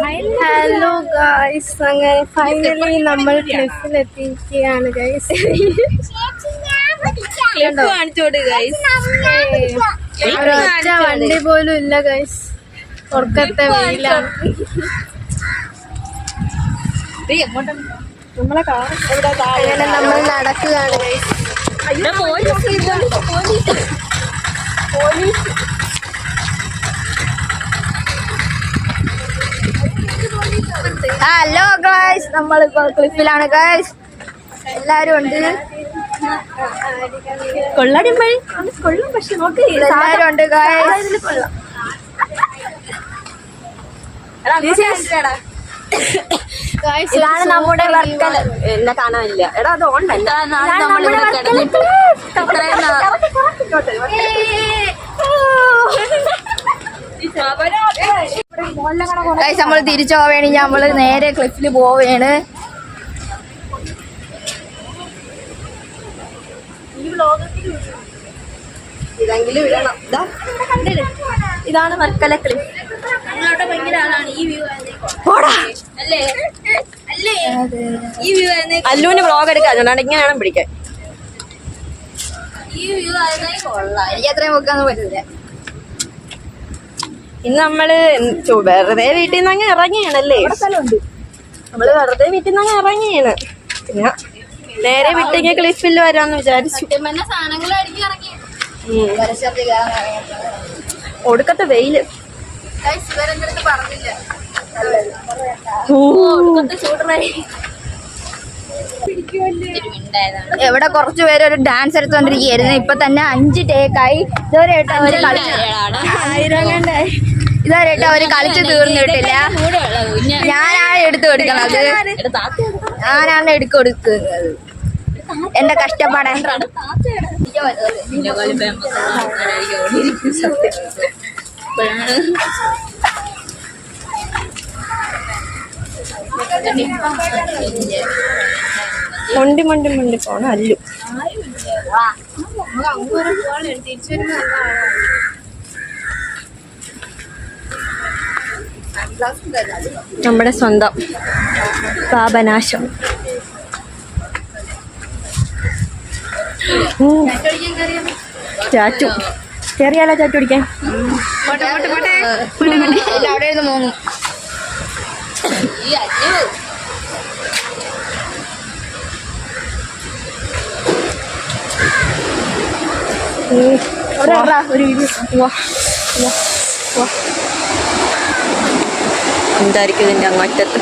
Hello guys, അങ്ങനെ finally നമ്മൾ ക്ലിഫിലെത്തിയിരിക്കുകയാണ് guys. ഒരൊറ്റ വണ്ടി പോലും ഇല്ല ഗൈസ്, ഉറക്കത്തെ വെയിലാണ്. അങ്ങനെ നമ്മൾ നടക്കുകയാണ് ഗൈസ്. ഹലോ ഗൈസ്, നമ്മളിപ്പോ ക്ലിഫിലാണ് ഗൈസ്. എല്ലാരും ഉണ്ട്. എല്ലാരും ഉണ്ട് ഗൈസ്. ഇതാണ് നമ്മുടെ വർക്കല. എന്നെ കാണാനില്ല. എടാ അത് ഓണ്ടല്ല. നമ്മൾ തിരിച്ചു പോവേണി. നമ്മള് നേരെ ക്ലിഫില് പോവേണ്. ഇതെങ്കിലും ഇടണം. ഇതാണ് വർക്കല ക്ലിഫ്. അല്ലുവിന് വ്ളോഗ് എടുക്കാൻ ഇങ്ങനെയാണ് പിടിക്കാൻ. എനിക്ക് അത്രയും നോക്കാന്ന് പറ്റില്ല. ഇന്ന് നമ്മള് വെറുതെ വീട്ടിൽ നിന്ന് അങ്ങ് ഇറങ്ങിയാണല്ലേ. നമ്മള് വെറുതെ വീട്ടിൽ നിന്ന് അങ്ങ് ഇറങ്ങിയാണ്. പിന്നെ നേരെ വിട്ടിങ്ങ ക്ലിഫിൽ വരാന്ന് വിചാരിച്ചു. ഒടുക്കത്തെ വെയില്. എവിടെ കുറച്ചു പേര് ഒരു ഡാൻസ് എടുത്തോണ്ടിരിക്കുകയായിരുന്നു. ഇപ്പൊ തന്നെ 5 ടേക്കായി. ഇതുവരെയായിട്ട് അവര് അവര് കളിച്ചു തീർന്നിട്ടില്ല. ഞാനാണ് എടുത്തു കൊടുക്കുന്നത്. ഞാനാണ് എടുക്കുന്നത്. എന്റെ കഷ്ടപ്പാടാണ്. മണ്ടി മണ്ടി മണ്ടി പോണ അല്ലു. നമ്മുടെ സ്വന്തം പാപനാശം. ചാറ്റു ചെറിയാലോ ചാറ്റു പിടിക്കാൻ. അവിടെ ഇരുന്ന് മോങ്ങും. എന്തായിരിക്കും ഇതിന്റെ അങ്ങറ്റത്ത്.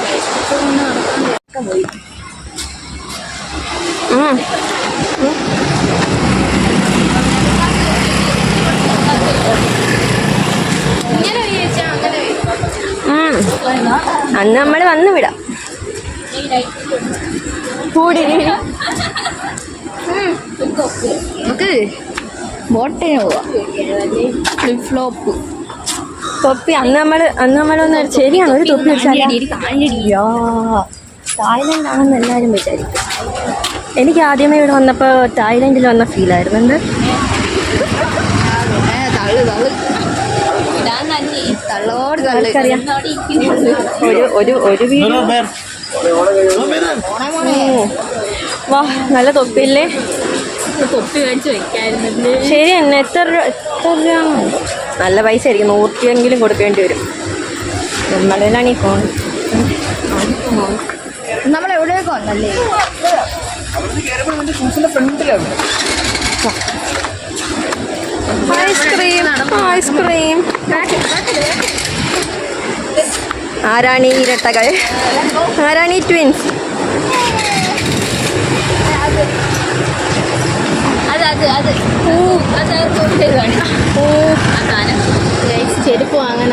അന്ന് നമ്മള് വന്നു വിടാം. നമുക്ക് ബോട്ടിന് പോവാം. ഫ്ലിപ്പ് ഫ്ലോപ്പ് തൊപ്പി. അന്ന് നമ്മളൊന്ന് ശരിയാണ്. ഒരു തൊപ്പി തായ്ലൻഡ് ആണെന്ന് എല്ലാവരും വിചാരിക്കും. എനിക്ക് ആദ്യമേ ഇവിടെ വന്നപ്പോൾ തായ്ലൻഡിൽ വന്ന ഫീലായിരുന്നു. എന്ത് ഒരു വീഡിയോ. വാ, നല്ല തൊപ്പിയില്ലേ. തൊപ്പി മേടിച്ച് വെക്കായിരുന്നു. ശരി തന്നെ. എത്ര രൂപ? നല്ല പൈസ ആയിരിക്കും. 100 രൂപയെങ്കിലും കൊടുക്കേണ്ടി വരും. നമ്മളിലാണ് ഈ ഫോൺ. നമ്മളെവിടെയൊക്കെ വന്നല്ലേ. ഐസ്ക്രീം. ആരാണീ ഇരട്ടകൾ? ആരാണീ ട്വിൻസ്? ചെരുപ്പ് വാങ്ങാൻ.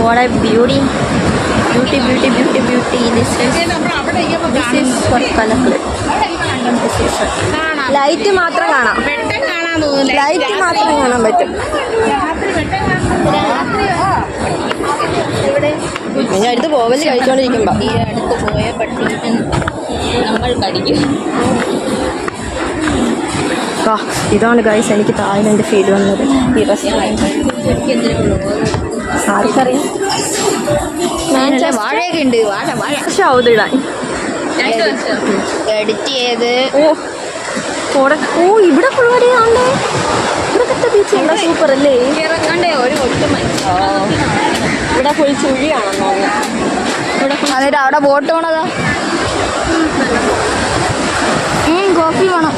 What a beauty. ലൈറ്റ് മാത്രം കാണാം. ലൈറ്റ് മാത്രം കാണാൻ പറ്റും. ഞാൻ അടുത്ത് പോവല് കഴിച്ചോണ്ടിരിക്കുമ്പോ ഈ അടുത്ത് പോയ പട്ടി നമ്മൾ കടിക്കും. ഇതാണ് ഗൈസ് എനിക്ക് തായ്ലൻഡ് ഫീൽ വന്നത്. ഈ റെസ്റ്റോറൻറ്റ് ആർക്കറിയാം. വാഴയൊക്കെ ഉണ്ട്. വാഴ ഔതിടാൻ എഡിറ്റ് ചെയ്ത്. ഇവിടെ പരിപാടി ആണ്ടേ. ഇവിടെ ബീച്ച് എന്താ സൂപ്പർ അല്ലേ? ഒരു ഒട്ടുമ ഇവിടെ ഫുൾ ചുഴിയാണെന്ന് തോന്നുന്നു. എന്നിട്ട് അവിടെ ബോട്ട് പോണതാ. കോഫി വേണം.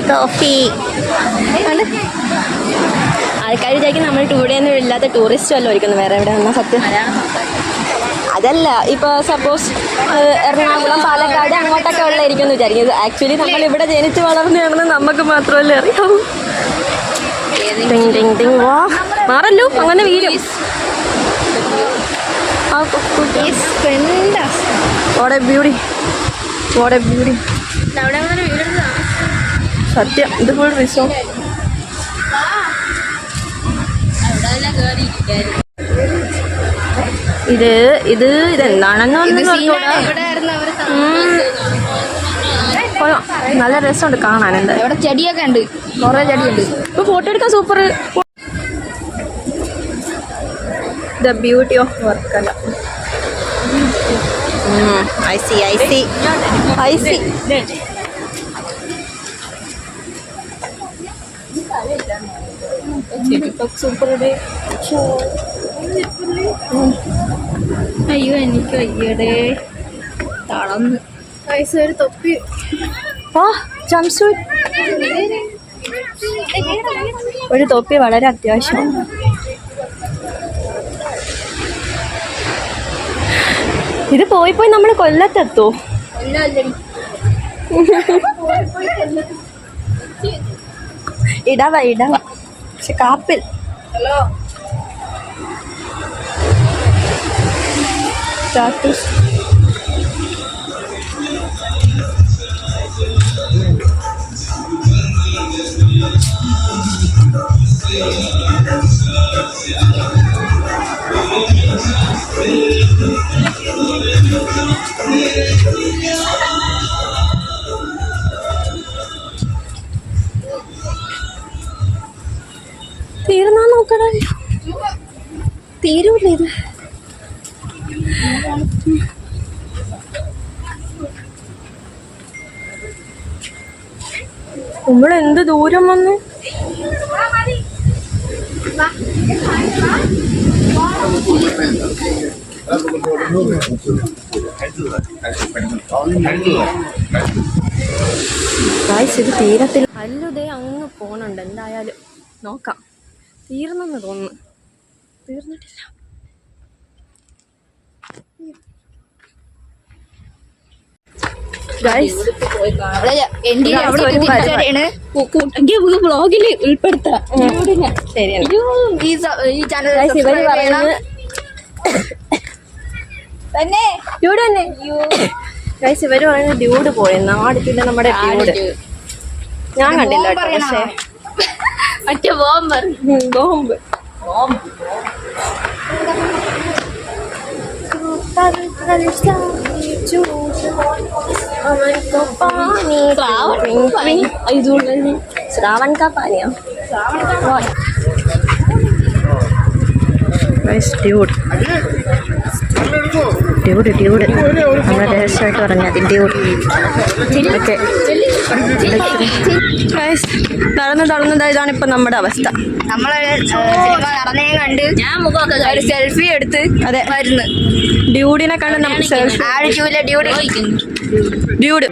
കോഫി ആൾക്കാർ വിചാരിക്കും നമ്മൾ ടൂറിയൊന്നും ഇല്ലാത്ത ടൂറിസ്റ്റ് വല്ലതും ഒരിക്കുന്നു വേറെ എവിടെ വന്നാൽ. സത്യം അതല്ല, ഇപ്പോൾ സപ്പോസ് എറണാകുളം പാലക്കാട് അങ്ങോട്ടൊക്കെ ഉള്ളതായിരിക്കും എന്ന് വിചാരിക്കും. ആക്ച്വലി നമ്മൾ ഇവിടെ ജനിച്ച് വളർന്നതാണെന്ന് നമുക്ക് മാത്രമല്ലേ അറിയാവൂ. വാ മാറല്ലോ, അങ്ങനെ വീരും. What a beauty. സത്യം ഇത് ഫുൾ റിസോർട്ട്. ഇതെന്താണെന്ന് നല്ല രസമുണ്ട് കാണാൻ. എന്താ ഇവിടെ ചെടിയൊക്കെ ഉണ്ട്, കുറെ ചെടിയുണ്ട്. ഇപ്പൊ ഫോട്ടോ എടുക്കാൻ super. The beauty of Varkala. I see. Super. അയ്യോ എനിക്ക് അയ്യടെ തളന്ന്. ഒരു തൊപ്പി. ഒരു തൊപ്പി വളരെ അത്യാവശ്യമാണ്. ഇത് പോയി നമ്മൾ കൊല്ലത്തെത്തോ? ഇടവ പക്ഷെ കാപ്പിൽ. സ്റ്റാറ്റസ് തീർന്നാ നോക്കണ. തീരൂല ഇത്. നമ്മളെന്ത് ദൂരം വന്നു. ഇത് തീരത്തിൽ അല്ലുതേ അങ്ങ് പോണുണ്ട്. എന്തായാലും നോക്കാം. തീർന്നെന്ന് തോന്നുന്നു. തീർന്നിട്ടില്ല. ബ്ലോഗിൽ ഉൾപ്പെടുത്താം. ഇവര് പറയുന്നത് ഡ്യൂഡ് പോയെന്നാ. അടുത്തില്ല നമ്മുടെ ഡ്യൂഡ്. ഞാൻ കണ്ടില്ല പക്ഷേ മറ്റേ ബോംബ്. श्रावण का पानी. ഡ്യൂഡ് നമ്മൾ രഹസ്യമായിട്ട് പറഞ്ഞത് ഡ്യൂഡ്. ഓക്കെ നടന്ന് ഇതാണ് ഇപ്പൊ നമ്മുടെ അവസ്ഥ. നമ്മള് സിനിമ നടന്നേ കണ്ട് ഞാൻ മുഖമൊക്കെ ഒരു സെൽഫി എടുത്ത് അതെ വരുന്നു. ഡ്യൂഡിനെ കണ്ട് നമുക്ക് സെൽഫി. Dude dude